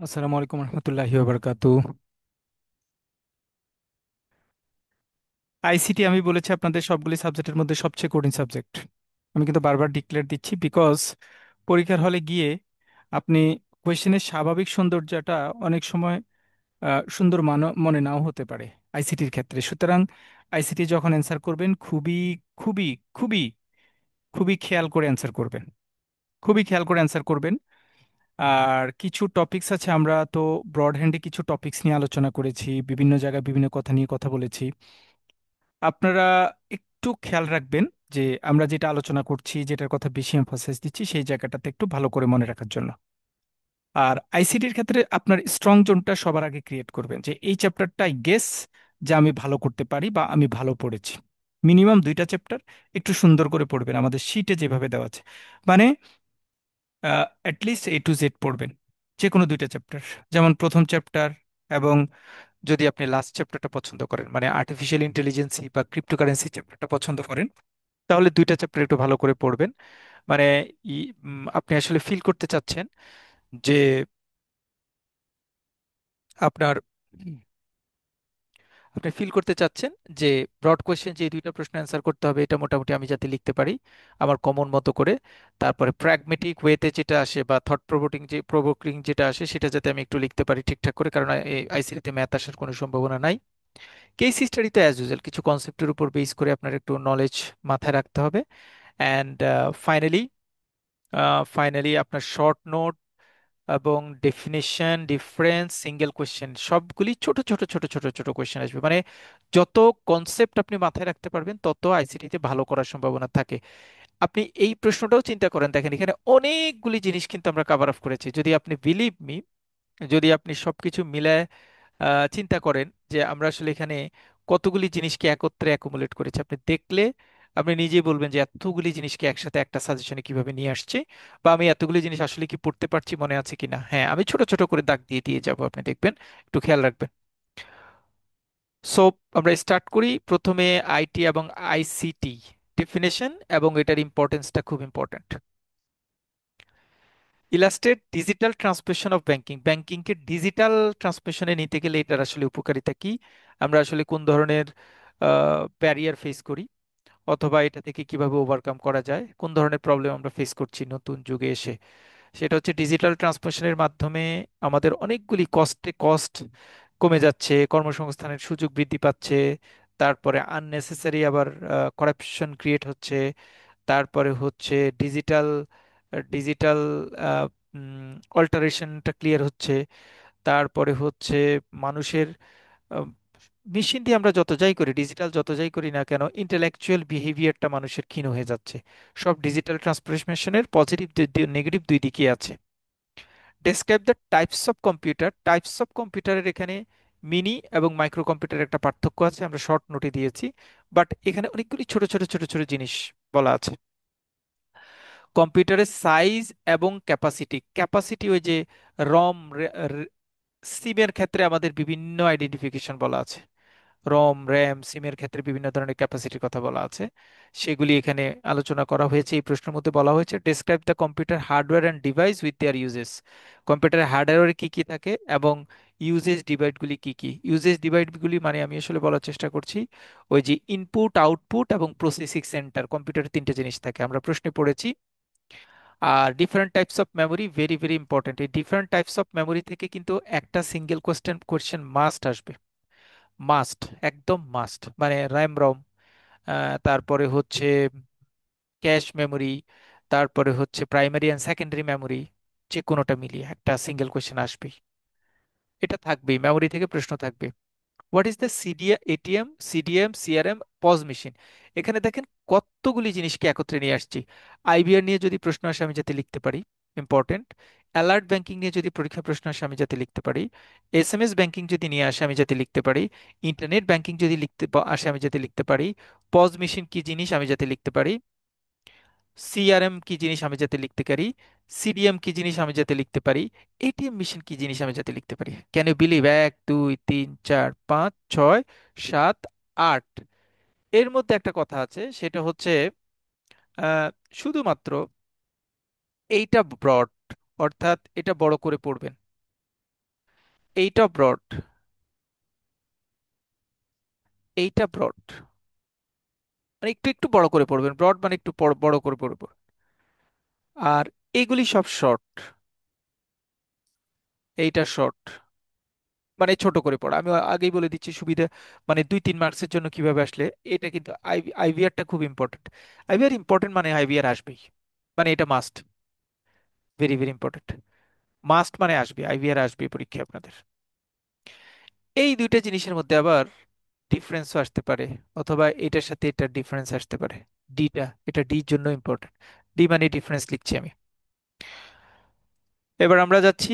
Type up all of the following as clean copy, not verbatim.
আসসালামু আলাইকুম রহমতুল্লাহি ওবরকাতু। আইসিটি আমি বলেছি আপনাদের সবগুলি সাবজেক্টের মধ্যে সবচেয়ে কঠিন সাবজেক্ট। আমি কিন্তু বারবার ডিক্লেয়ার দিচ্ছি বিকজ পরীক্ষার হলে গিয়ে আপনি কোয়েশ্চেনের স্বাভাবিক সৌন্দর্যটা অনেক সময় সুন্দর মনে নাও হতে পারে আইসিটির ক্ষেত্রে। সুতরাং আইসিটি যখন অ্যান্সার করবেন খুবই খুবই খুবই খুবই খেয়াল করে অ্যান্সার করবেন, খুবই খেয়াল করে অ্যান্সার করবেন। আর কিছু টপিকস আছে, আমরা তো ব্রড হ্যান্ডে কিছু টপিকস নিয়ে আলোচনা করেছি, বিভিন্ন জায়গায় বিভিন্ন কথা নিয়ে কথা বলেছি। আপনারা একটু খেয়াল রাখবেন যে আমরা যেটা আলোচনা করছি, যেটার কথা বেশি এমফাসাইজ দিচ্ছি, সেই জায়গাটাতে একটু ভালো করে মনে রাখার জন্য। আর আইসিটির ক্ষেত্রে আপনার স্ট্রং জোনটা সবার আগে ক্রিয়েট করবেন, যে এই চ্যাপ্টারটাই গেস যে আমি ভালো করতে পারি বা আমি ভালো পড়েছি। মিনিমাম দুইটা চ্যাপ্টার একটু সুন্দর করে পড়বেন, আমাদের শিটে যেভাবে দেওয়া আছে। মানে অ্যাটলিস্ট A to Z পড়বেন, যে কোনো দুইটা চ্যাপ্টার। যেমন প্রথম চ্যাপ্টার, এবং যদি আপনি লাস্ট চ্যাপ্টারটা পছন্দ করেন, মানে আর্টিফিশিয়াল ইন্টেলিজেন্সি বা ক্রিপ্টোকারেন্সি চ্যাপ্টারটা পছন্দ করেন, তাহলে দুইটা চ্যাপ্টার একটু ভালো করে পড়বেন। মানে আপনি আসলে ফিল করতে চাচ্ছেন যে আপনার আপনি ফিল করতে চাচ্ছেন যে ব্রড কোয়েশ্চেন যে দুইটা প্রশ্ন অ্যান্সার করতে হবে, এটা মোটামুটি আমি যাতে লিখতে পারি আমার কমন মতো করে। তারপরে প্র্যাগমেটিক ওয়েতে যেটা আসে বা থট প্রভোকিং যেটা আসে, সেটা যাতে আমি একটু লিখতে পারি ঠিকঠাক করে, কারণ আইসিটিতে ম্যাথ আসার কোনো সম্ভাবনা নাই। কেস স্টাডি তো অ্যাজ ইউজুয়াল কিছু কনসেপ্টের উপর বেস করে আপনার একটু নলেজ মাথায় রাখতে হবে। অ্যান্ড ফাইনালি ফাইনালি আপনার শর্ট নোট এবং ডেফিনেশন, ডিফারেন্স, সিঙ্গেল কোয়েশ্চেন, সবগুলি ছোট ছোট ছোট ছোট ছোট কোয়েশ্চেন আসবে। মানে যত কনসেপ্ট আপনি মাথায় রাখতে পারবেন, তত আইসিটিতে ভালো করার সম্ভাবনা থাকে। আপনি এই প্রশ্নটাও চিন্তা করেন, দেখেন এখানে অনেকগুলি জিনিস কিন্তু আমরা কাভার আপ করেছি। যদি আপনি বিলিভ মি, যদি আপনি সবকিছু মিলায় চিন্তা করেন যে আমরা আসলে এখানে কতগুলি জিনিসকে একত্রে অ্যাকুমুলেট করেছি, আপনি দেখলে আপনি নিজেই বলবেন যে এতগুলি জিনিসকে একসাথে একটা সাজেশনে কিভাবে নিয়ে আসছে, বা আমি এতগুলি জিনিস আসলে কি পড়তে পারছি, মনে আছে কিনা। হ্যাঁ, আমি ছোট ছোট করে দাগ দিয়ে দিয়ে যাব, আপনি দেখবেন, একটু খেয়াল রাখবেন। সো আমরা স্টার্ট করি প্রথমে আইটি এবং আইসিটি ডেফিনেশন, এবং এটার ইম্পর্টেন্সটা খুব important. Illustrate digital transmission of banking, ব্যাংকিংকে ডিজিটাল ট্রান্সমিশনে নিতে গেলে এটার আসলে উপকারিতা কি, আমরা আসলে কোন ধরনের ব্যারিয়ার ফেস করি, অথবা এটা থেকে কিভাবে ওভারকাম করা যায়, কোন ধরনের প্রবলেম আমরা ফেস করছি নতুন যুগে এসে। সেটা হচ্ছে ডিজিটাল ট্রান্সমিশনের মাধ্যমে আমাদের অনেকগুলি কস্ট কমে যাচ্ছে, কর্মসংস্থানের সুযোগ বৃদ্ধি পাচ্ছে, তারপরে আননেসেসারি আবার করাপশন ক্রিয়েট হচ্ছে, তারপরে হচ্ছে ডিজিটাল ডিজিটাল অল্টারেশনটা ক্লিয়ার হচ্ছে, তারপরে হচ্ছে মানুষের মেশিন দিয়ে আমরা যত যাই করি, ডিজিটাল যত যাই করি না কেন, ইন্টেলেকচুয়াল বিহেভিয়ারটা মানুষের ক্ষীণ হয়ে যাচ্ছে। সব ডিজিটাল ট্রান্সফরমেশনের পজিটিভ নেগেটিভ দুই দিকই আছে। Describe the types of computer, types of কম্পিউটারের এখানে মিনি এবং মাইক্রো কম্পিউটারের একটা পার্থক্য আছে, আমরা শর্ট নোটে দিয়েছি, বাট এখানে অনেকগুলি ছোট ছোট ছোট ছোট জিনিস বলা আছে। কম্পিউটারের সাইজ এবং ক্যাপাসিটি, ক্যাপাসিটি ওই যে রম, সিমের ক্ষেত্রে আমাদের বিভিন্ন আইডেন্টিফিকেশন বলা আছে, রম র্যাম সিমের ক্ষেত্রে বিভিন্ন ধরনের ক্যাপাসিটির কথা বলা আছে, সেগুলি এখানে আলোচনা করা হয়েছে। এই প্রশ্নের মধ্যে বলা হয়েছে describe the computer hardware and device with their uses, কম্পিউটারের হার্ডওয়্যারে কি কি থাকে এবং ইউজেস ডিভাইসগুলি কি কি। ইউজেস ডিভাইসগুলি মানে আমি আসলে বলার চেষ্টা করছি ওই যে ইনপুট, আউটপুট এবং প্রসেসিং সেন্টার, কম্পিউটারে তিনটে জিনিস থাকে, আমরা প্রশ্নে পড়েছি। আর different types of memory, very very important, এই ডিফারেন্ট টাইপস অফ মেমোরি থেকে কিন্তু একটা সিঙ্গেল কোয়েশ্চেন মাস্ট আসবে, মাস্ট, একদম মাস্ট। মানে র্যাম রম, তারপরে হচ্ছে ক্যাশ মেমোরি, তারপরে হচ্ছে প্রাইমারি অ্যান্ড সেকেন্ডারি মেমোরি, যে কোনোটা মিলিয়ে একটা সিঙ্গেল কোয়েশ্চেন আসবেই। এটা থাকবেই, মেমোরি থেকে প্রশ্ন থাকবে। What is the ATM, CDM, CRM, pause machine, এখানে দেখেন কতগুলি জিনিসকে একত্রে নিয়ে আসছি। আইবিআর নিয়ে যদি প্রশ্ন আসে আমি যাতে লিখতে পারি, ইম্পর্টেন্ট। অ্যালার্ট ব্যাংকিং নিয়ে যদি পরীক্ষা প্রশ্ন আসে আমি যাতে লিখতে পারি, এসএমএস ব্যাংকিং যদি নিয়ে আসে আমি যাতে লিখতে পারি, ইন্টারনেট ব্যাংকিং যদি আসে আমি যাতে লিখতে পারি, পজ মেশিন কি জিনিস আমি যাতে লিখতে পারি, সিআরএম কি জিনিস আমি যাতে লিখতে পারি, সিডিএম কি জিনিস আমি যাতে লিখতে পারি, এটিএম মেশিন কি জিনিস আমি যাতে লিখতে পারি। ক্যান ইউ বিলিভ, 1 2 3 4 5 6 7 8, এর মধ্যে একটা কথা আছে, সেটা হচ্ছে আহ, শুধুমাত্র এইটা ব্রড, অর্থাৎ এটা বড় করে পড়বেন। এইটা ব্রড, এইটা ব্রড, মানে একটু একটু বড় করে পড়বেন, ব্রড মানে একটু বড় বড় করে পড়বেন। আর এইগুলি সব শর্ট, এইটা শর্ট, মানে ছোট করে পড়া। আমি আগেই বলে দিচ্ছি সুবিধা, মানে 2-3 মার্কসের জন্য কিভাবে আসলে। এটা কিন্তু আইভিআরটা খুব ইম্পর্টেন্ট। আইভিআর ইম্পর্টেন্ট মানে আইভিআর আসবেই, মানে এটা must, very very important. Must মানে আসবে, আইভিআর আসবে পরীক্ষায় আপনাদের। এই দুইটা জিনিসের মধ্যে আবার ডিফারেন্সও আসতে পারে, অথবা এটার সাথে এটার ডিফারেন্স আসতে পারে। ডিটা, এটা ডির জন্য ইম্পর্টেন্ট, ডি মানে ডিফারেন্স লিখছি আমি। এবার আমরা যাচ্ছি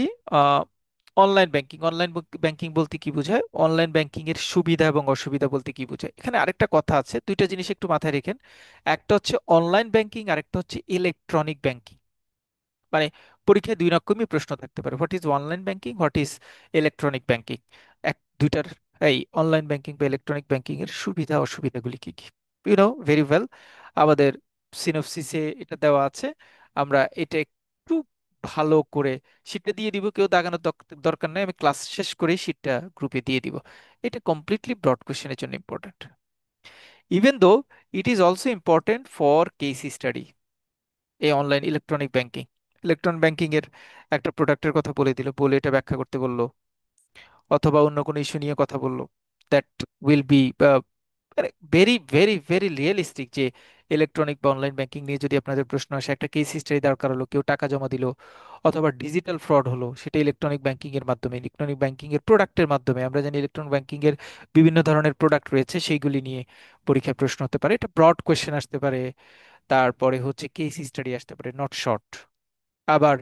অনলাইন ব্যাংকিং। অনলাইন ব্যাংকিং বলতে কি বোঝায়, অনলাইন ব্যাংকিং এর সুবিধা এবং অসুবিধা বলতে কি বোঝায়। এখানে আরেকটা কথা আছে, দুইটা জিনিস একটু মাথায় রেখেন। একটা হচ্ছে অনলাইন ব্যাংকিং, আরেকটা হচ্ছে ইলেকট্রনিক ব্যাংকিং। মানে পরীক্ষায় দুই রকমই প্রশ্ন থাকতে পারে, what is online banking, what is electronic banking. এক দুইটার, এই অনলাইন ব্যাংকিং বা ইলেকট্রনিক ব্যাংকিং এর সুবিধা অসুবিধাগুলি কি কি, ইউ নো ভেরি ওয়েল। আমাদের সিনপসিসে এটা দেওয়া আছে। আমরা এটা একটু ভালো করে শীটটা দিয়ে দিব, কেউ দাগানোর দরকার নেই, আমি ক্লাস শেষ করেই শীটটা গ্রুপে দিয়ে দিব। এটা কমপ্লিটলি ব্রড কোশ্চেনের জন্য important, even though it is also important for case study. এই online electronic banking, electronic banking এর একটা প্রোডাক্টের কথা বলে দিল, বলে এটা ব্যাখ্যা করতে বললো, অথবা অন্য কোনো ইস্যু নিয়ে কথা বললো, that will be very very very realistic. যে ইলেকট্রনিক বা অনলাইন ব্যাংকিং নিয়ে যদি আপনাদের প্রশ্ন আসে, একটা কেস হিস্ট্রি দরকার হলো, কেউ টাকা জমা দিল অথবা ডিজিটাল ফ্রড হলো, সেটা ইলেকট্রনিক ব্যাংকিং এর মাধ্যমে, ইলেকট্রনিক ব্যাংকিং এর প্রোডাক্টের মাধ্যমে। আমরা জানি ইলেকট্রনিক ব্যাংকিং এর বিভিন্ন ধরনের প্রোডাক্ট রয়েছে, সেইগুলি নিয়ে পরীক্ষায় প্রশ্ন হতে পারে, এটা ব্রড কোয়েশ্চেন আসতে পারে। তারপরে হচ্ছে কেস স্টাডি আসতে পারে, নট শর্ট। আবার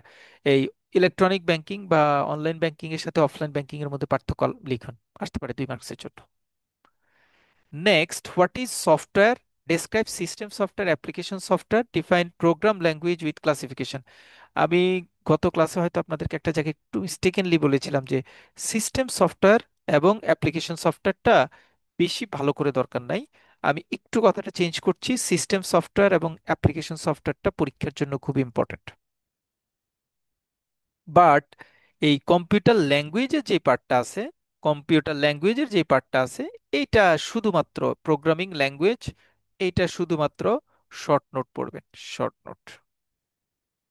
এই ইলেকট্রনিক ব্যাংকিং বা অনলাইন ব্যাংকিং এর সাথে অফলাইন ব্যাংকিং এর মধ্যে পার্থক্য লিখুন, আসতে পারে 2 মার্কসের জন্য। Next, what is software, describe system software, application software, define programme language with classification. আমি গত ক্লাসে হয়তো আপনাদেরকে একটা জায়গায় একটু মিস্টেকেনলি বলেছিলাম যে সিস্টেম সফটওয়্যার এবং অ্যাপ্লিকেশন সফটওয়্যারটা বেশি ভালো করে দরকার নাই। আমি একটু কথাটা চেঞ্জ করছি, সিস্টেম সফটওয়্যার এবং অ্যাপ্লিকেশন সফটওয়্যারটা পরীক্ষার জন্য খুব ইম্পর্টেন্ট। বাট এই কম্পিউটার ল্যাঙ্গুয়েজের যে পার্টটা আছে, কম্পিউটার ল্যাঙ্গুয়েজের যে পার্টটা আছে, এইটা শুধুমাত্র প্রোগ্রামিং ল্যাঙ্গুয়েজ, এইটা শুধুমাত্র শর্ট নোট পড়বেন। শর্ট নোট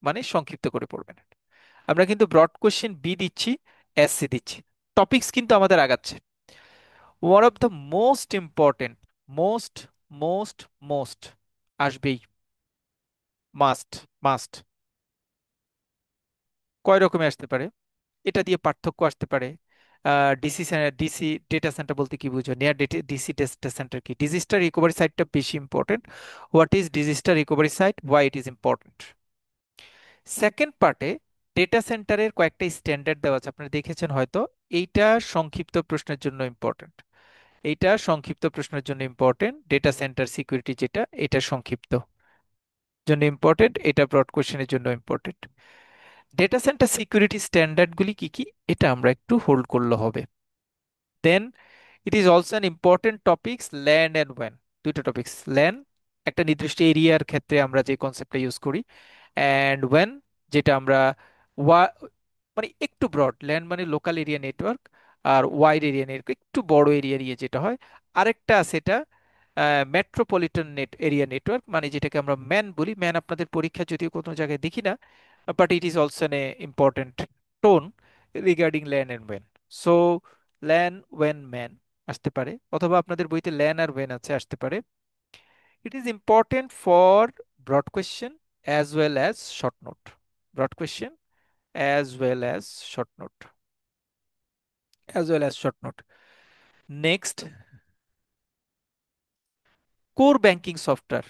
মানে সংক্ষিপ্ত করে পড়বেন। আমরা কিন্তু ব্রড কোশ্চেন বি দিচ্ছি, এস সি দিচ্ছি, টপিকস কিন্তু আমাদের আগাচ্ছে। One of the most important, most most most আসবেই, মাস্ট, মাস্ট। কয় রকমে আসতে পারে, এটা দিয়ে পার্থক্য আসতে পারে। ডিসি, ডিসি ডেটা সেন্টার বলতে কি বুঝো, নিয়ার ডিসি ডেটা সেন্টার কি, ডিজিস্টার রিকভারি সাইটটা বেশি important, what is disaster recovery site, why it is important. Second পার্টে ডেটা সেন্টারের কয়েকটা স্ট্যান্ডার্ড দেওয়া আছে, আপনারা দেখেছেন হয়তো। এইটা সংক্ষিপ্ত প্রশ্নের জন্য ইম্পর্টেন্ট, এইটা সংক্ষিপ্ত প্রশ্নের জন্য ইম্পর্টেন্ট। ডেটা সেন্টার সিকিউরিটি যেটা, এটা সংক্ষিপ্ত জন্য ইম্পর্টেন্ট, এটা ব্রড কোশ্চেনের জন্য ইম্পর্টেন্ট। ডেটা সেন্টার সিকিউরিটি স্ট্যান্ডার্ডগুলি কি কি, এটা আমরা একটু হোল্ড করলে হবে। Then it is also an important topics LAN and ওয়েন। দুইটা টপিকস, ল্যান্ড একটা নির্দিষ্ট এরিয়ার ক্ষেত্রে আমরা যে কনসেপ্টটা ইউজ করি, অ্যান্ড ওয়েন যেটা আমরা ওয়া মানে একটু ব্রড, ল্যান্ড মানে লোকাল এরিয়া নেটওয়ার্ক, আর ওয়াইড এরিয়া নেটওয়ার্ক একটু বড় এরিয়া নিয়ে যেটা হয়। আরেকটা আছে এটা মেট্রোপলিটন এরিয়া নেটওয়ার্ক, মানে যেটাকে আমরা ম্যান বলি। ম্যান আপনাদের পরীক্ষা যদিও কোনো জায়গায় দেখি না, but it is also an important tone regarding LAN and ওয়েন। সো ল্যান ওয়েন ম্যান আসতে পারে, অথবা আপনাদের বইতে ল্যান আর ওয়েন আছে, আসতে পারে। It is important for broad question as well as short note, broad question as well as short note, as well as short note. Next, core banking software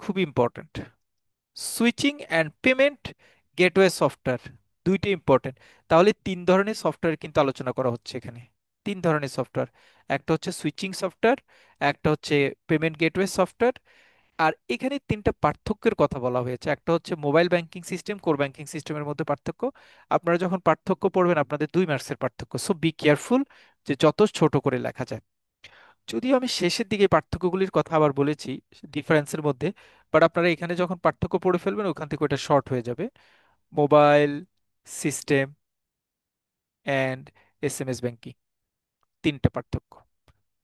খুব important. Switching and payment gateway software, দুইটাই important. তাহলে 3 ধরনের software কিন্তু আলোচনা করা হচ্ছে এখানে, 3 ধরনের সফটওয়্যার। একটা হচ্ছে সুইচিং সফটওয়্যার, একটা হচ্ছে পেমেন্ট গেটওয়ে সফটওয়্যার, আর এখানে 3টা পার্থক্যের কথা বলা হয়েছে। একটা হচ্ছে mobile banking system, core banking সিস্টেমের মধ্যে পার্থক্য। আপনারা যখন পার্থক্য পড়বেন, আপনাদের 2 মার্কসের পার্থক্য, সো বি কেয়ারফুল যে যত ছোট করে লেখা যায়। যদিও আমি শেষের দিকে পার্থক্যগুলির কথা আবার বলেছি ডিফারেন্সের মধ্যে, বাট আপনারা এখানে যখন পার্থক্য পড়ে ফেলবেন, ওখান থেকে ওটা শর্ট হয়ে যাবে। Mobile system and SMS banking, তিনটা পার্থক্য।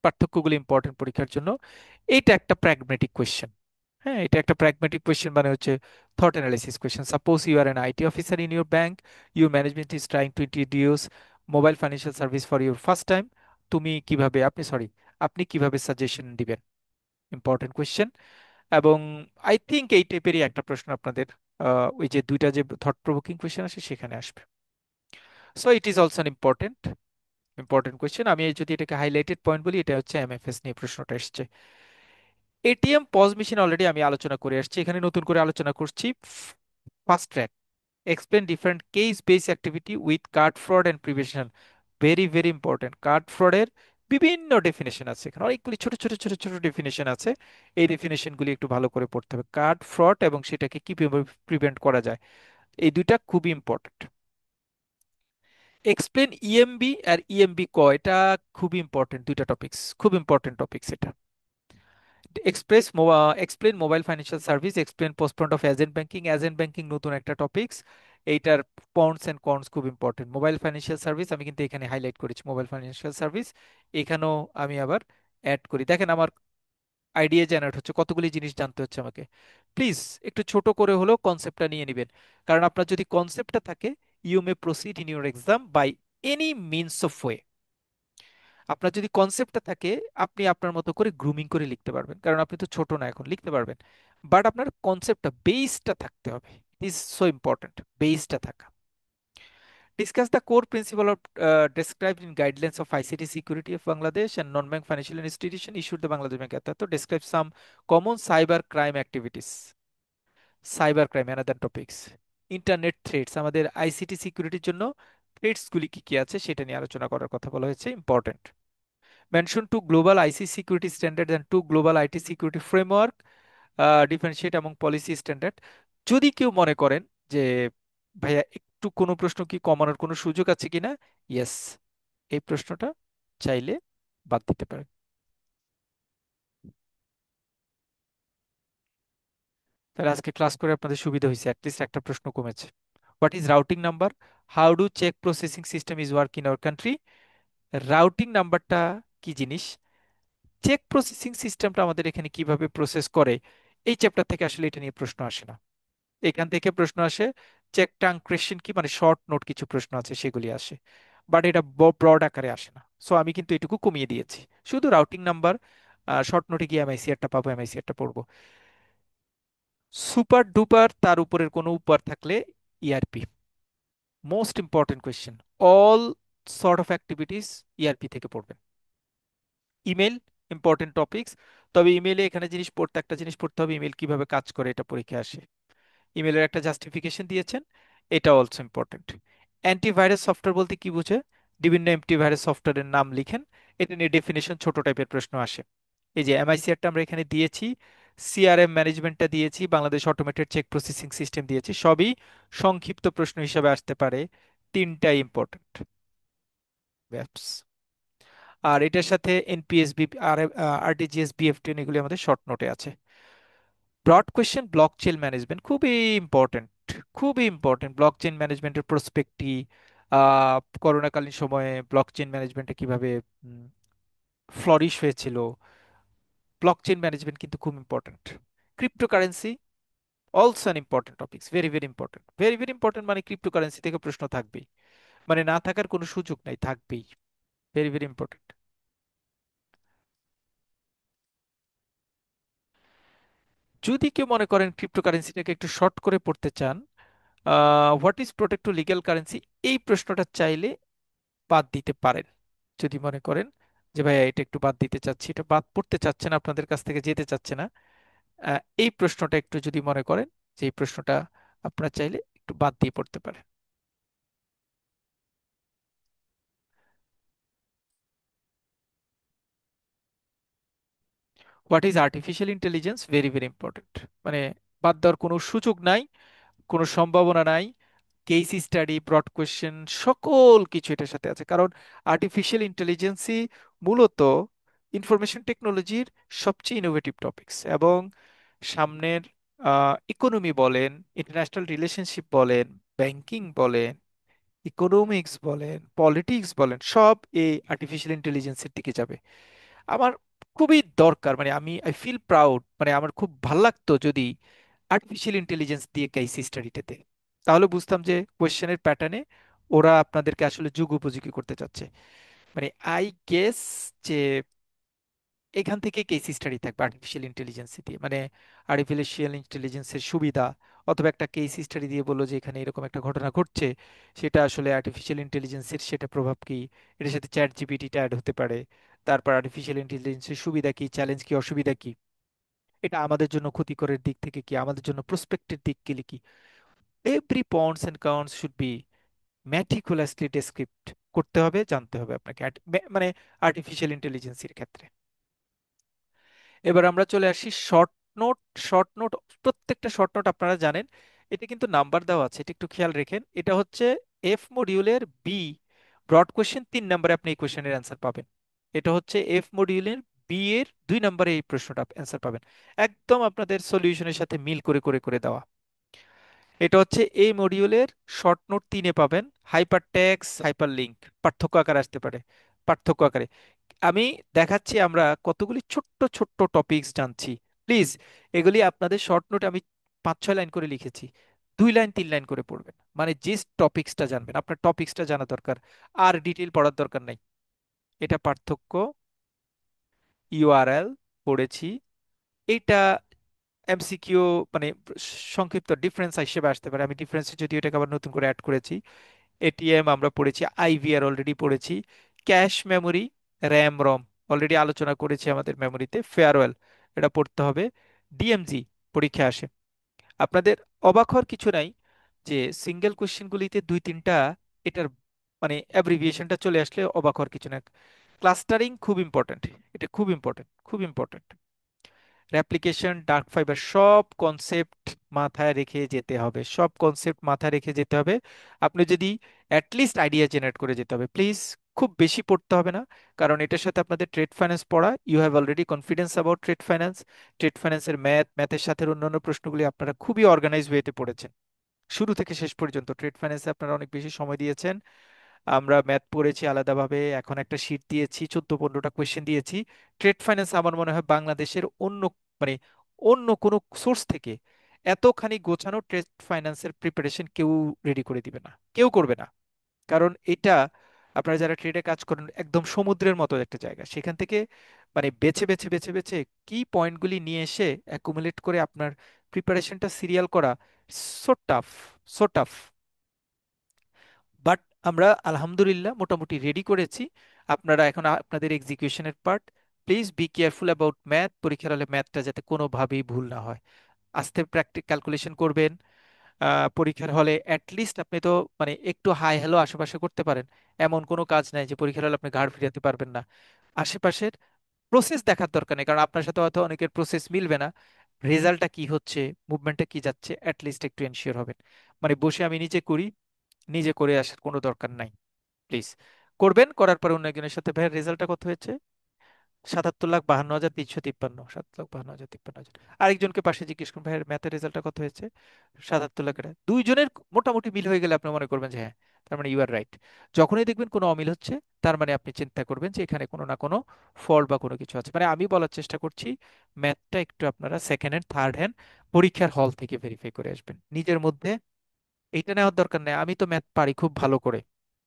পার্থক্যগুলো ইম্পর্টেন্ট পরীক্ষার জন্য। এইটা একটা প্র্যাগমেটিক কোয়েশ্চেন। হ্যাঁ, এটা একটা প্র্যাগমেটিক কোয়েশ্চেন, মানে হচ্ছে thought analysis question. Suppose you are an IT officer in your bank, your management is trying to introduce mobile financial service for your first time. আপনি কিভাবে সাজেশন দিবেন? Important question. এবং I think এই টাইপেরই একটা প্রশ্ন আপনাদের ওই যে দুইটা যে থট প্রভোকিং কোয়েশ্চেন আসে সেখানে আসবে। So it is also important important question. আমি যদি এটাকে হাইলাইটেড পয়েন্ট বলি, এটা হচ্ছে এমএফএস নিয়ে প্রশ্নটা এসছে। এটিএম পজ মেশিন অলরেডি আমি আলোচনা করে আসছি, এখানে নতুন করে আলোচনা করছি। First track, explain different case base activity with card fraud and prevention. Very very important. Card ফ্রডের বিভিন্ন ডেফিনেশন আছে, এখানে অনেকগুলি ছোট ছোট ছোট ছোট ডেফিনেশন আছে। এই ডেফিনেশনগুলি একটু ভালো করে পড়তে হবে। কার্ড ফ্রড এবং সেটাকে কিভাবে প্রিভেন্ট করা যায়, এই দুইটা খুবই ইম্পর্টেন্ট। এক্সপ্লেন ইএমবি আর ইএমবি ক, এটা খুবই ইম্পর্টেন্ট, দুইটা টপিকস, খুব ইম্পর্টেন্ট টপিকস এটা। Explain mobile financial service, explain postponed of agent banking. Agent banking নতুন একটা টপিকস, এইটার পন্স এন্ড কনস খুব ইম্পর্টেন্ট। মোবাইল ফাইন্যান্সিয়াল সার্ভিস আমি কিন্তু এখানে হাইলাইট করেছি, মোবাইল ফাইন্যান্সিয়াল সার্ভিস এখানেও আমি আবার অ্যাড করি। দেখেন আমার আইডিয়া জেনারেট হচ্ছে, কতগুলি জিনিস জানতে হচ্ছে আমাকে। প্লিজ একটু ছোট করে হলেও কনসেপ্টটা নিয়ে নেবেন, কারণ আপনার যদি কনসেপ্টটা থাকে, you may proceed in your exam by any means of way. আপনার যদি কনসেপ্টটা থাকে, আপনি আপনার মতো করে গ্রুমিং করে লিখতে পারবেন, কারণ আপনি তো ছোট না, এখন লিখতে পারবেন। বাট আপনার কনসেপ্টটা, বেসটা থাকতে হবে। ইট ইজ সো ইম্পর্টেন্ট, বেসটা থাকা। Discuss the core principle of described in guidelines of ICT security of Bangladesh and non bank financial institution issued the Bangladesh bank. তো describe some common cyber crime activities. Cyber crime another topics. Internet threats, আমাদের ICT সিকিউরিটির জন্য থ্রেটসগুলি কি কি আছে সেটা নিয়ে আলোচনা করার কথা বলা হয়েছে, important. mention two global IC security standards and two global IT security framework, differentiate among policy standard। যদি কেউ মনে করেন যে ভাইয়া একটু কোনো প্রশ্ন কি কমানোর কোনো সুযোগ আছে কিনা, ইয়েস, এই প্রশ্নটা চাইলে বাদ দিতে পারেন। তাহলে আজকে ক্লাস করে আপনাদের সুবিধা হয়েছে, অ্যাটলিস্ট একটা প্রশ্ন কমেছে। What is routing number? How do cheque processing system is work in our country? Routing নাম্বারটা কি জিনিস, চেক প্রসেসিং সিস্টেমটা আমাদের এখানে কিভাবে প্রসেস করে, এই চ্যাপ্টার থেকে আসলে এটা নিয়ে প্রশ্ন আসে না। এখান থেকে প্রশ্ন আসে চেক ট্রাঙ্কেশন কি, মানে শর্ট নোট কিছু প্রশ্ন আছে সেগুলি আসে, বাট এটা ব্রড আকারে আসে না। সো আমি কিন্তু এটুকু কমিয়ে দিয়েছি, শুধু রাউটিং নাম্বার। শর্ট নোটে গিয়ে এমআইসিআরটা পাবো, এমআইসিআরটা পড়বো। সুপার ডুপার, তার উপরের কোনো উপর থাকলে ERP. Most important question, all sort of activities ERP থেকে পড়বেন। Email, important topics. তবে ইমেলে এখানে একটা জিনিস পড়তে হবে, ইমেল কিভাবে কাজ করে এটা পরীক্ষায় আসে। ইমেলের একটা জাস্টিফিকেশন দিয়েছেন, এটা অলসো ইম্পর্টেন্ট। অ্যান্টিভাইরাস সফটওয়্যার বলতে কি বুঝে, বিভিন্ন অ্যান্টিভাইরাস সফটওয়্যারের নাম লিখেন, এটা নিয়ে ডেফিনেশন, ছোট টাইপের প্রশ্ন আসে। এই যে এমআইসিআরটা আমরা এখানে দিয়েছি, সিআরএম ম্যানেজমেন্টটা দিয়েছি, Bangladesh automated cheque processing system দিয়েছি, সবই সংক্ষিপ্ত প্রশ্ন হিসাবে আসতে পারে। তিনটাই ইম্পর্টেন্ট ব্যাপস। আর এটার সাথে এনপিএস বি, আর আরটিজিএস, বিএফটিএন, এগুলি আমাদের শর্ট নোটে আছে। Broad question, blockchain management খুবই ইম্পর্টেন্ট, খুবই ইম্পর্টেন্ট। ব্লক চেইন ম্যানেজমেন্টের প্রসপেক্টি, করোনাকালীন সময়ে ব্লক চেইন ম্যানেজমেন্টে কিভাবে ফ্লরিশ হয়েছিল, ব্লক চেইন ম্যানেজমেন্ট কিন্তু খুব important. Cryptocurrency also an important topics, very very important, very very important. মানে ক্রিপ্টোকারেন্সি থেকে প্রশ্ন থাকবেই, মানে না থাকার কোনো সুযোগ নাই, থাকবেই, ভেরি ভেরি ইম্পর্টেন্ট। যদি কেউ মনে করেন ক্রিপ্টোকারেন্সিটাকে একটু শর্ট করে পড়তে চান, what is protect to legal currency, এই প্রশ্নটা চাইলে বাদ দিতে পারেন। যদি মনে করেন যে ভাইয়া এটা একটু বাদ দিতে চাচ্ছি, এটা বাদ পড়তে চাচ্ছেন, আপনাদের কাছ থেকে যেতে চাচ্ছে না, এই প্রশ্নটা একটু যদি মনে করেন যে এই প্রশ্নটা আপনারা চাইলে একটু বাদ দিয়ে পড়তে পারেন। What is artificial intelligence, very very important. মানে বাদ দেওয়ার কোনো সুযোগ নাই, কোনো সম্ভাবনা নাই। কেস স্টাডি, ব্রড কোয়েশ্চেন, সকল কিছু এটার সাথে আছে, কারণ আর্টিফিশিয়াল ইন্টেলিজেন্সই মূলত ইনফরমেশন টেকনোলজির সবচেয়ে ইনোভেটিভ টপিকস। এবং সামনের ইকোনমি বলেন, ইন্টারন্যাশনাল রিলেশনশিপ বলেন, ব্যাংকিং বলেন, ইকোনমিক্স বলেন, পলিটিক্স বলেন, সব এই আর্টিফিশিয়াল ইন্টেলিজেন্সের দিকে যাবে। আমার খুবই দরকার, মানে আমি আই ফিল প্রাউড, মানে আমার খুব ভাল লাগতো যদি আর্টিফিশিয়াল ইন্টেলিজেন্স দিয়ে কেস স্টাডিটাতে, তাহলে বুঝতাম যে কোয়েশ্চেনের প্যাটার্নে ওরা আপনাদেরকে আসলে যুগ উপযোগী করতে চাচ্ছে। মানে আই গেস যে এখান থেকে কেস স্টাডি থাকবে আর্টিফিশিয়াল ইন্টেলিজেন্স দিয়ে, মানে আর্টিফিশিয়াল ইন্টেলিজেন্সের সুবিধা, অথবা একটা কেস স্টাডি দিয়ে বললো যে এখানে এরকম একটা ঘটনা ঘটছে, সেটা আসলে আর্টিফিশিয়াল ইন্টেলিজেন্সের সেটা প্রভাব কি, এটার সাথে চ্যাট জিপিটিটা অ্যাড হতে পারে, তারপর আর্টিফিশিয়াল ইন্টেলিজেন্সের সুবিধা কি, চ্যালেঞ্জ কি, অসুবিধা কি, এটা আমাদের জন্য ক্ষতিকরের দিক থেকে কি, আমাদের জন্য প্রসপেক্টের দিক কি কি, every points and counts should be meticulously describe করতে হবে, জানতে হবে আপনাকে মানে আর্টিফিশিয়াল ইন্টেলিজেন্সের ক্ষেত্রে। এবার আমরা চলে আসি শর্ট নোট। শর্ট নোট, প্রত্যেকটা শর্ট নোট আপনারা জানেন, এটা কিন্তু নাম্বার দেওয়া আছে, এটা একটু খেয়াল রেখেন। এটা হচ্ছে এফ মডিউলের বি ব্রড কোশ্চেন, 3 নম্বরে আপনি এই কোশ্চেনের অ্যান্সার পাবেন। এটা হচ্ছে এফ মডিউলের বি এর 2 নম্বরে এই প্রশ্নটা অ্যান্সার পাবেন, একদম আপনাদের সলিউশনের সাথে মিল করে করে করে দেওয়া। এটা হচ্ছে এই মডিউলের শর্ট নোট 3-এ পাবেন। হাইপার টেক্সট, হাইপার লিঙ্ক, পার্থক্য আকারে আসতে পারে, পার্থক্য আকারে। আমি দেখাচ্ছি আমরা কতগুলি ছোট্ট ছোট্ট টপিকস জানছি। প্লিজ এগুলি আপনাদের শর্ট নোটে আমি 5-6 লাইন করে লিখেছি, 2 লাইন 3 লাইন করে পড়বেন, মানে যে টপিক্সটা জানবেন, আপনার টপিক্সটা জানা দরকার, আর ডিটেল পড়ার দরকার নাই। এটা পার্থক্য, ইউআরএল পড়েছি, এইটা এমসিকিউ, মানে সংক্ষিপ্ত ডিফারেন্স হিসেবে আসতে পারে, আমি ডিফারেন্স যদি এটাকে আবার নতুন করে অ্যাড করেছি। এটিএম আমরা পড়েছি, আইভিআর অলরেডি পড়েছি, cache memory, RAM ROM already আলোচনা করেছি আমাদের মেমোরিতে, ফেয়ারওয়েল এটা পড়তে হবে, ডিএমজি পরীক্ষা আসে। আপনাদের অবাক হওয়ার কিছু নাই যে সিঙ্গেল কোশ্চেনগুলিতে 2-3টা এটার মানে অ্যাব্রিভিয়েশনটা চলে আসলে অবাক হওয়ার কিছু না। ক্লাস্টারিং খুব ইম্পর্ট্যান্ট, এটা খুব ইম্পর্ট্যান্ট, খুব ইম্পর্ট্যান্ট। রেপ্লিকেশন, ডার্ক ফাইবার, সব কনসেপ্ট মাথায় রেখে যেতে হবে, সব কনসেপ্ট মাথায় রেখে যেতে হবে। আপনি যদি অ্যাটলিস্ট আইডিয়া জেনারেট করে যেতে হবে, প্লিজ। খুব বেশি পড়তে হবে না, কারণ এটার সাথে আপনাদের ট্রেড ফাইন্যান্স পড়া, you have already confidence about trade finance. Trade ফাইন্যান্সের ম্যাথ, ম্যাথের সাথে অন্যান্য প্রশ্নগুলি আপনারা খুবই অর্গানাইজ ওয়েতে পড়েছেন শুরু থেকে শেষ পর্যন্ত। ট্রেড ফাইন্যান্সে আপনারা অনেক বেশি সময় দিয়েছেন, আমরা ম্যাথ পড়েছি আলাদাভাবে, এখন একটা শীট দিয়েছি, 14-15টা কোয়েশ্চেন দিয়েছি। ট্রেড ফাইন্যান্স আমার মনে হয় বাংলাদেশের অন্য, মানে অন্য কোনো সোর্স থেকে এতখানি গোছানো ট্রেড ফাইন্যান্সের প্রিপারেশন কেউ রেডি করে দিবে না, কেউ করবে না। কারণ এটা আপনারা যারা ট্রেডে কাজ করেন, একদম সমুদ্রের মতো একটা জায়গা, সেখান থেকে মানে বেছে বেছে বেছে বেছে কি পয়েন্টগুলি নিয়ে এসে অ্যাকুমুলেট করে আপনার প্রিপারেশনটা সিরিয়াল করা, so tough, so tough. But আমরা আলহামদুলিল্লাহ মোটামুটি রেডি করেছি। আপনারা এখন আপনাদের এক্সিকিউশনের part. Please be careful about math, পরীক্ষার হলে ম্যাথটা যাতে কোনোভাবেই ভুল না হয়। আস্তে প্র্যাকটিস ক্যালকুলেশন করবেন। পরীক্ষার হলে অ্যাটলিস্ট আপনি তো মানে একটু হাই হ্যালো আশেপাশে করতে পারেন, এমন কোনো কাজ নাই যে পরীক্ষার হলে আপনি ঘাড় ফিরাতে পারবেন না। আশেপাশের প্রসেস দেখার দরকার নেই, কারণ আপনার সাথে হয়তো অনেকের প্রসেস মিলবে না, রেজাল্টটা কি হচ্ছে, মুভমেন্টটা কি যাচ্ছে, অ্যাটলিস্ট একটু এনশিওর হবেন। মানে বসে আমি নিজে করি, নিজে করে আসার কোনো দরকার নাই। প্লিজ করবেন, করার পরে অন্য একজনের সাথে, ভাইয়ের রেজাল্টটা কত হয়েছে, 77,52,353, 7,52,353। আরেকজনকে পাশে জিজ্ঞেস করুন, ভাইয়ের ম্যাথের রেজাল্টটা কত হয়েছে, 77 লাখ। দুইজনের মোটামুটি মিল হয়ে গেলে আপনি মনে করবেন যে হ্যাঁ, তার মানে ইউ আর রাইট। যখনই দেখবেন কোনো অমিল হচ্ছে, তার মানে আপনি চিন্তা করবেন যে এখানে কোনো না কোনো ফল্ট বা কোনো কিছু আছে। মানে আমি বলার চেষ্টা করছি, ম্যাথটা একটু আপনারা সেকেন্ড হ্যান্ড, থার্ড হ্যান্ড পরীক্ষার হল থেকে ভেরিফাই করে আসবেন নিজের মধ্যে। এইটা নেওয়ার দরকার নেই আমি তো ম্যাথ পারি খুব ভালো করে,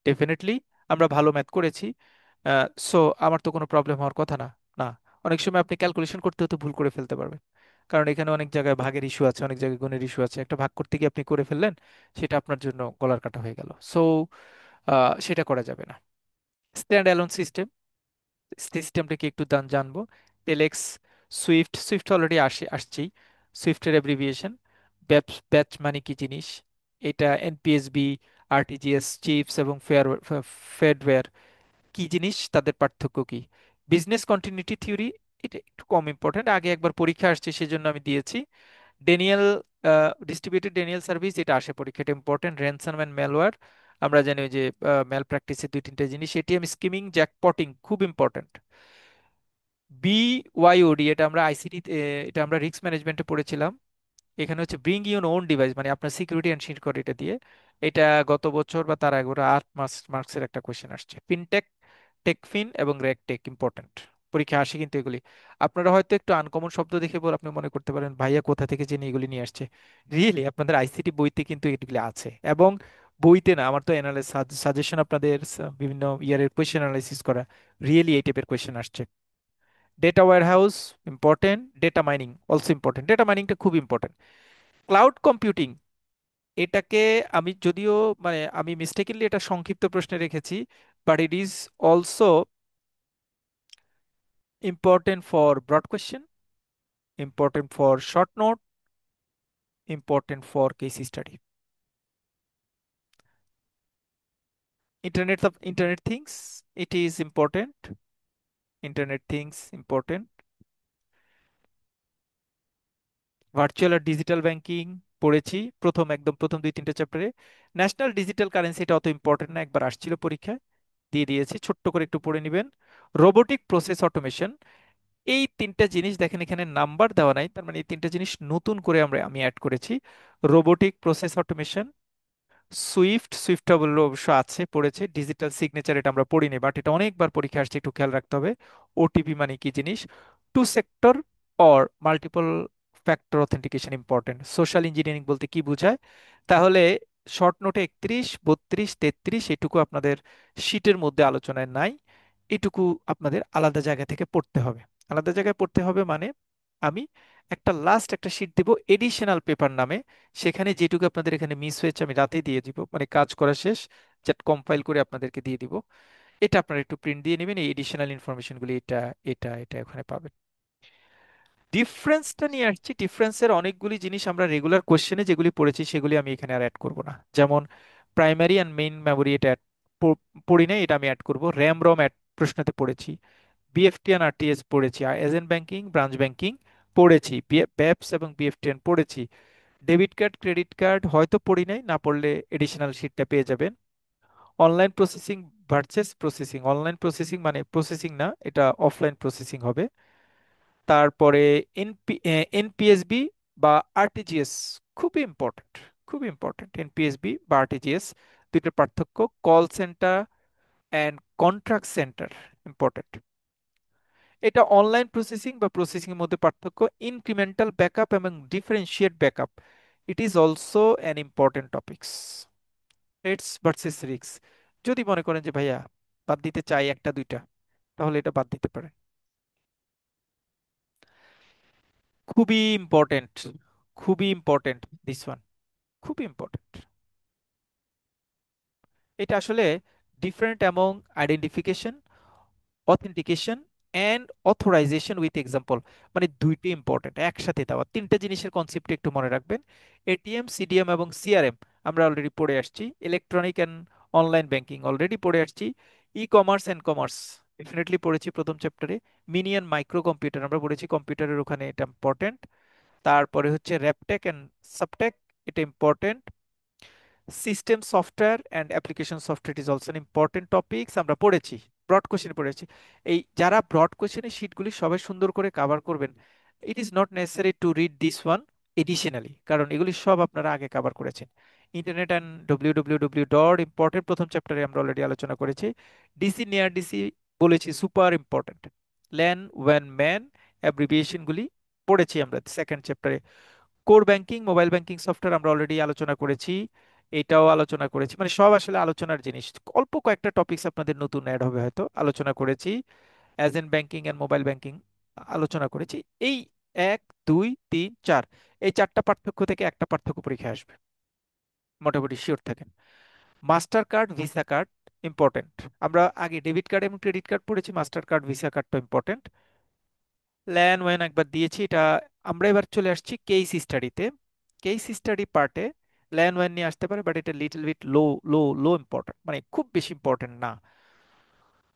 ডেফিনেটলি আমরা ভালো ম্যাথ করেছি, সো আমার তো কোনো প্রবলেম হওয়ার কথা না। না, অনেক সময় আপনি ক্যালকুলেশন করতে হতে ভুল করে ফেলতে পারবেন, কারণ এখানে অনেক জায়গায় ভাগের ইস্যু আছে, অনেক জায়গায় গুণের ইস্যু আছে, একটা ভাগ করতে গিয়ে আপনি করে ফেললেন, সেটা আপনার জন্য গলার কাটা হয়ে গেল। সো সেটা করা যাবে না। স্ট্যান্ড অ্যালোন সিস্টেম, সিস্টেমটাকে একটু জানবো। টেলেক্স, সুইফট, সুইফট অলরেডি আসছি, সুইফটের অ্যাব্রিভিয়েশন। ব্যাচ, ব্যাচ মানে কি জিনিস, এটা এনপিএসবি, আরটিজিএস, চিপস এবং ফেডওয়্যার কি জিনিস, তাদের পার্থক্য কি। বিজনেস কন্টিনিউটি থিওরি, এটা একটু কম ইম্পর্টেন্ট, আগে একবার পরীক্ষা আসছে সেজন্য আমি দিয়েছি। ডেনিয়াল, ডিস্ট্রিবিউটেড ডেনিয়াল সার্ভিস, এটা আসে পরীক্ষা, এটা ইম্পর্টেন্ট। র্যানসাম অ্যান্ড ম্যালওয়্যার, আমরা জানি ওই যে ম্যাল প্র্যাকটিসের 2-3টা জিনিস। এটিএম স্কিমিং, জ্যাকপটিং খুব ইম্পর্টেন্ট। বিওয়াইওডি, এটা আমরা আইসিটি, এটা আমরা রিস্ক ম্যানেজমেন্টে পড়েছিলাম। এখানে হচ্ছে ব্রিং ইউর ওন ডিভাইস, মানে আপনার সিকিউরিটি অ্যান্ড সিকিউরিটি দিয়ে। এটা গত বছর বা তার আগে 8 মার্কসের একটা কোয়েশ্চেন আসছে। ফিনটেক, টেকফিন এবং রেকটেক ইম্পর্টেন্ট, পরীক্ষা আসে কিন্তু এগুলি। আপনারা হয়তো একটু আনকমন শব্দ দেখে বল আপনি মনে করতে পারেন ভাইয়া কোথা থেকে জেনে এগুলি নিয়ে আসছে। রিয়েলি আপনাদের আইসিটি বইতে কিন্তু এগুলি আছে। এবং বইতে না, আমার তো অ্যানালাইস সাজেশন আপনাদের বিভিন্ন ইয়ারের কোয়েশ্চেন অ্যানালাইসিস করা, রিয়েলি এই টাইপের কোয়েশ্চেন আসছে। Data warehouse important, data mining also important, data মাইনিংটা খুব ইম্পর্টেন্ট। ক্লাউড কম্পিউটিং, এটাকে আমি যদিও মানে আমি মিস্টেকেনলি এটা সংক্ষিপ্ত প্রশ্নে রেখেছি, but it is also important for broad question, important for short note, important for case study. Internet things, it is important, internet things important. Virtual আর ডিজিটাল ব্যাংকিং পড়েছি একদম প্রথম 2-3টে চ্যাপ্টারে। ন্যাশনাল ডিজিটাল কারেন্সি, এটা অত ইম্পর্টেন্ট না, একবার আসছিল পরীক্ষায়, দিয়ে দিয়েছি, ছোট্ট করে একটু পড়ে নেবেন। রোবোটিক প্রসেস অটোমেশন, এই 3টা জিনিস দেখেন এখানে নাম্বার দেওয়া নাই, তার মানে এই 3টা জিনিস নতুন করে আমি অ্যাড করেছি। রোবোটিক প্রসেস অটোমেশন, সুইফট অবশ্য আছে, পড়েছে। ডিজিটাল সিগনেচার এটা আমরা পড়িনি, বাট এটা অনেকবার পরীক্ষা আসছে, একটু খেয়াল রাখতে হবে। ওটিপি মানে কি জিনিস। Two sector or multiple factor authentication important. Social engineering বলতে কি বোঝায়, তাহলে শর্ট নোটে 31, 32, 33 এটুকু আপনাদের শীটের মধ্যে আলোচনায় নাই। এটুকু আপনাদের আলাদা জায়গা থেকে পড়তে হবে। আলাদা জায়গায় পড়তে হবে মানে আমি একটা শীট দিব এডিশনাল পেপার নামে, সেখানে যেটুকু আপনাদের এখানে মিস হয়েছে আমি রাতে দিয়ে দিব, মানে কাজ করা শেষ, জাস্ট কম্পাইল করে আপনাদেরকে দিয়ে দিব। এটা আপনারা একটু প্রিন্ট দিয়ে নেবেন, এই এডিশনাল ইনফরমেশনগুলি এটা এটা এটা ওখানে পাবেন। ডিফারেন্সটা নিয়ে আসছি, ডিফারেন্সের অনেকগুলি জিনিস আমরা রেগুলার কোশ্চেনে যেগুলি পড়েছি সেগুলি আমি এখানে আর অ্যাড করব না। যেমন প্রাইমারি অ্যান্ড মেইন মেমোরি, এটা পড়ি নাই, এটা আমি অ্যাড করব। র্যাম রম অ্যাড প্রশ্নতে পড়েছি। বিএফটি আর আরটিএস পড়েছি। এজেন্ট ব্যাংকিং, ব্রাঞ্চ ব্যাংকিং পড়েছি। ব্যাপস এবং বিএফটিএন পড়েছি। ডেবিট কার্ড, ক্রেডিট কার্ড হয়তো পড়ি নাই, না পড়লে এডিশনাল শিটটা পেয়ে যাবেন। Online processing versus processing, online processing মানে প্রসেসিং না, এটা অফলাইন প্রসেসিং হবে। তারপরে এনপিএসবি বা আরটিজিএস, খুবই ইম্পর্টেন্ট, খুবই ইম্পর্টেন্ট। এনপিএসবি বা আরটিজিএস দুইটার পার্থক্য। Call centre and contract centre important. এটা অনলাইন প্রসেসিং বা প্রসেসিং এর মধ্যে পার্থক্য। ইনক্রিমেন্টাল ব্যাকআপ এবং differentiate backup, it is also an important topics. Threats versus risk, যদি মনে করেন যে ভাইয়া বাদ দিতে চাই একটা দুইটা, তাহলে এটা বাদ দিতে পারেন। খুবই ইম্পর্টেন্ট, খুবই ইম্পর্টেন্ট দিস ওয়ান, খুবই ইম্পর্টেন্ট। এটা আসলে different among identification, authentication and authorisation with example, মানে দুইটি ইম্পর্টেন্ট একসাথে দেওয়া। 3টে জিনিসের কনসেপ্ট একটু মনে রাখবেন। এটিএম, সিডিএম এবং সিআরএম আমরা অলরেডি পড়ে আসছি। Electronic and online banking already পড়ে আসছি। E commerce and commerce definitely পড়েছি প্রথম চ্যাপ্টারে। মিনি অ্যান্ড মাইক্রো কম্পিউটার আমরা পড়েছি, কম্পিউটারের ওখানে এটা ইম্পর্টেন্ট। তারপরে হচ্ছে র্যাপটেক অ্যান্ড সাবটেক, এটা important. System software and application software is also important topics, আমরা পড়েছি। ব্রড কোশ্চেন পড়েছি। এই যারা ব্রড কোশ্চেনের শিটগুলি সবাই সুন্দর করে কভার করবেন, it is not necessary to read this one additionally, কারণ এগুলি সব আপনারা আগে কভার করেছেন। Internet and W dot important, প্রথম চ্যাপ্টারে আমরা অলরেডি আলোচনা করেছি। ডিসি নিয়ার ডিসি বলেছি, সুপার ইম্পর্টেন্ট। ল্যান ওয়্যান ম্যান অ্যাব্রিভিয়েশনগুলি পড়েছি আমরা সেকেন্ড চ্যাপ্টারে। Core banking, mobile banking software আমরা অলরেডি আলোচনা করেছি, এটাও আলোচনা করেছি। মানে সব আসলে আলোচনার জিনিস, অল্প কয়েকটা টপিকস আপনাদের নতুন অ্যাড হবে হয়তো, আলোচনা করেছি। Agent banking and mobile banking আলোচনা করেছি। এই 1, 2, 3, 4, এই 4টা পার্থক্য থেকে একটা পার্থক্য পরীক্ষা আসবে, মোটামুটি শিওর থাকেন। Master card, visa card important. আমরা আগে ডেবিট কার্ড এবং ক্রেডিট কার্ড পড়েছি, মাস্টার কার্ড ভিসা কার্ডটা ইম্পর্টেন্ট। ল্যান ওয়েন একবার দিয়েছি এটা। আমরা এবার চলে আসছি কেস স্টাডিতে। কেস স্টাডি পার্টে ল্যান ওয়েন নিয়ে আসতে পারে, বাট এটা লিটল বিট লো ইম্পর্টেন্ট, মানে খুব বেশি ইম্পর্টেন্ট না।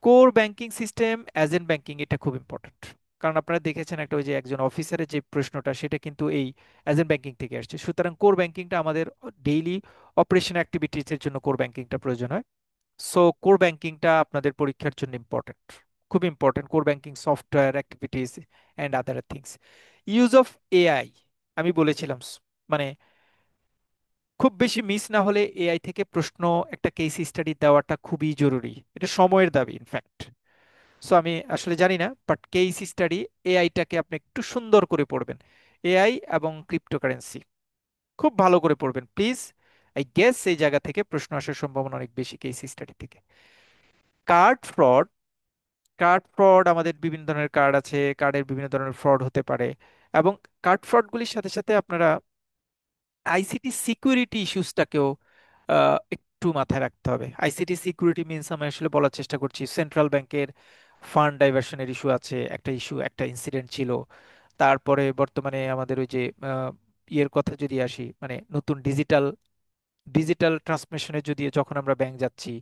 Core banking system, agent banking, এটা খুব ইম্পর্টেন্ট। কারণ আপনারা দেখেছেন একটা ওই যে একজন অফিসারের যে প্রশ্নটা, সেটা কিন্তু এই এজেন্ট ব্যাংকিং থেকে আসছে। সুতরাং কোর ব্যাংকিংটা আমাদের ডেইলি অপারেশন অ্যাক্টিভিটিস এর জন্য কোর ব্যাংকিংটা প্রয়োজন হয়। সো কোর ব্যাংকিংটা আপনাদের পরীক্ষার জন্য ইম্পর্টেন্ট, খুব important. Core banking software activities and other things. Use of AI, আমি বলেছিলাম মানে খুব বেশি মিস না হলে এআই থেকে প্রশ্ন, একটা কেস স্টাডি দেওয়াটা খুবই জরুরি, এটা সময়ের দাবি ইনফ্যাক্ট। সো আমি আসলে জানি না, বাট কেস স্টাডি এআইটাকে আপনি একটু সুন্দর করে পড়বেন। এআই এবং ক্রিপ্টোকারেন্সি খুব ভালো করে পড়বেন প্লিজ। আই গেস এই জায়গা থেকে প্রশ্ন আসার সম্ভাবনা অনেক বেশি কেস স্টাডি থেকে। কার্ড ফ্রড, কার্ড ফ্রড আমাদের বিভিন্ন ধরনের কার্ড আছে, কার্ডের বিভিন্ন ধরনের ফ্রড হতে পারে। এবং কার্ড ফ্রডগুলির সাথে সাথে আপনারা আইসিটি সিকিউরিটি ইস্যুসটাকেও একটু মাথায় রাখতে হবে। আইসিটি সিকিউরিটি মিনস আমি আসলে বলার চেষ্টা করছি সেন্ট্রাল ব্যাংকের ফান্ড ডাইভার্সনের ইস্যু আছে, একটা ইস্যু, একটা ইনসিডেন্ট ছিল। তারপরে বর্তমানে আমাদের ওই যে ইয়ের কথা যদি আসি, মানে নতুন ডিজিটাল ডিজিটাল ট্রান্সমিশনের যদি যখন আমরা ব্যাংক যাচ্ছি,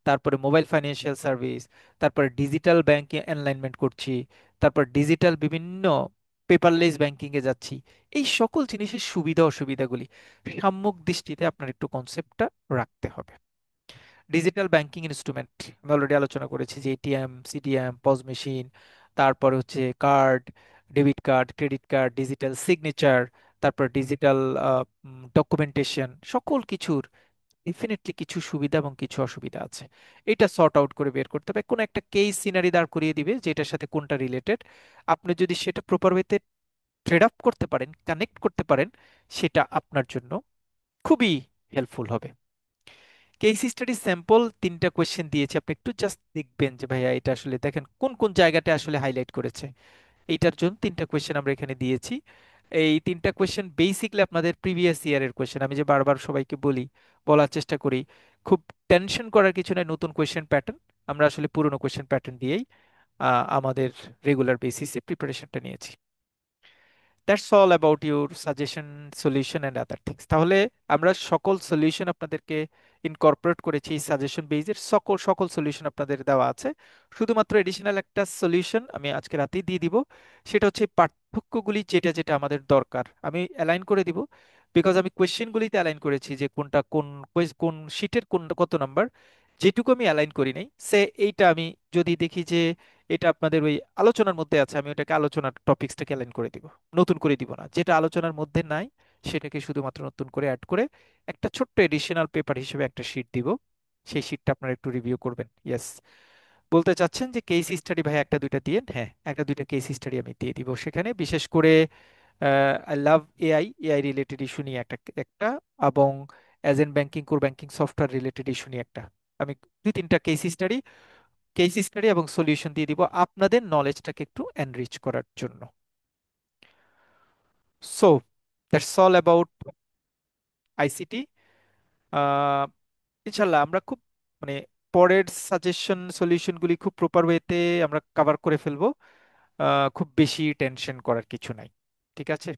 তারপরে মোবাইল ফাইন্যান্সিয়াল সার্ভিস, তারপরে ডিজিটাল ব্যাংকে অ্যালাইনমেন্ট করছি, তারপর ডিজিটাল বিভিন্ন পেপারলেস ব্যাংকিং এ যাচ্ছি, এই সকল জিনিসের সুবিধা অসুবিধাগুলি সাম্যক দৃষ্টিতে আপনার একটু কনসেপ্টটা রাখতে হবে। ডিজিটাল ব্যাংকিং ইনস্ট্রুমেন্ট আমি অলরেডি আলোচনা করেছি, যে এটিএম, সিডিএম, পজ মেশিন, তারপরে হচ্ছে card, debit card, credit card, digital signature, তারপর ডিজিটাল ডকুমেন্টেশন, সকল কিছুর ডেফিনেটলি কিছু সুবিধা এবং কিছু অসুবিধা আছে। এটা সর্ট আউট করে বের করতে হবে, কোন একটা কেস সিনারি দাঁড় করিয়ে দিবে যে এটার সাথে কোনটা রিলেটেড। আপনি যদি সেটা প্রপার ওয়েতে ট্রেড আপ করতে পারেন, কানেক্ট করতে পারেন, সেটা আপনার জন্য খুবই হেল্পফুল হবে। কেস স্টাডি স্যাম্পল তিনটা কোয়েশ্চেন দিয়েছি, আপনি একটু জাস্ট দেখবেন যে ভাইয়া এটা আসলে দেখেন কোন কোন জায়গাটা আসলে হাইলাইট করেছে। এইটার জন্য তিনটা কোয়েশ্চেন আমরা এখানে দিয়েছি। এই তিনটা কোয়েশ্চেন বেসিকলি আপনাদের প্রিভিয়াস ইয়ারের কোয়েশ্চেন। আমি যে বারবার সবাইকে বলি, বলার চেষ্টা করি, খুব টেনশন করার কিছু নাই নতুন কোয়েশ্চেন প্যাটার্ন। আমরা আসলে পুরনো কোয়েশ্চেন প্যাটার্ন দিয়েই আমাদের রেগুলার বেসিসে প্রিপারেশনটা নিয়েছি। That's all about your suggestion, solution and other things. তাহলে আমরা সকল সলিউশন আপনাদেরকে ইনকর্পোরেট করেছি, এই সাজেশন বেজের সকল সকল সলিউশন আপনাদের দেওয়া আছে। শুধুমাত্র এডিশনাল একটা সলিউশন আমি আজকে রাতেই দিয়ে দিব, সেটা হচ্ছে পার্থক্যগুলি যেটা যেটা আমাদের দরকার আমি অ্যালাইন করে দিব। বিকজ আমি কোয়েশ্চেনগুলিতে অ্যালাইন করেছি যে কোনটা কোন কোন শিটের কোন কত নাম্বার, যেটুকু আমি অ্যালাইন করি নাই সে এইটা আমি যদি দেখি যে এটা আপনাদের ওই আলোচনার মধ্যে আছে, আমি ওটাকে আলোচনার টপিকসটাকে অ্যালাইন করে দিব, নতুন করে দিব না। যেটা আলোচনার মধ্যে নাই সেটাকে শুধুমাত্র নতুন করে অ্যাড করে একটা ছোট্ট এডিশনাল পেপার হিসেবে একটা শিট দিব। সেই শিটটা আপনারা একটু রিভিউ করবেন। ইয়েস, বলতে চাচ্ছেন যে কেস স্টাডি ভাই একটা দুইটা দিয়ে, হ্যাঁ একটা দুইটা কেস স্টাডি আমি দিয়ে দিব সেখানে, বিশেষ করে I love AI, AI related issue নিয়ে একটা একটা এবং agent banking, core banking software related issue নিয়ে একটা, আমি দুই তিনটা কেস স্টাডি এবং সলিউশন দিয়ে দিব আপনাদের নলেজটাকে একটু এনরিচ করার জন্য। So that's all about ICT. ইনশাল্লাহ আমরা খুব মানে পরের সাজেশন সলিউশনগুলি খুব প্রপার ওয়েতে আমরা কভার করে ফেলবো। খুব বেশি টেনশন করার কিছু নাই, ঠিক আছে।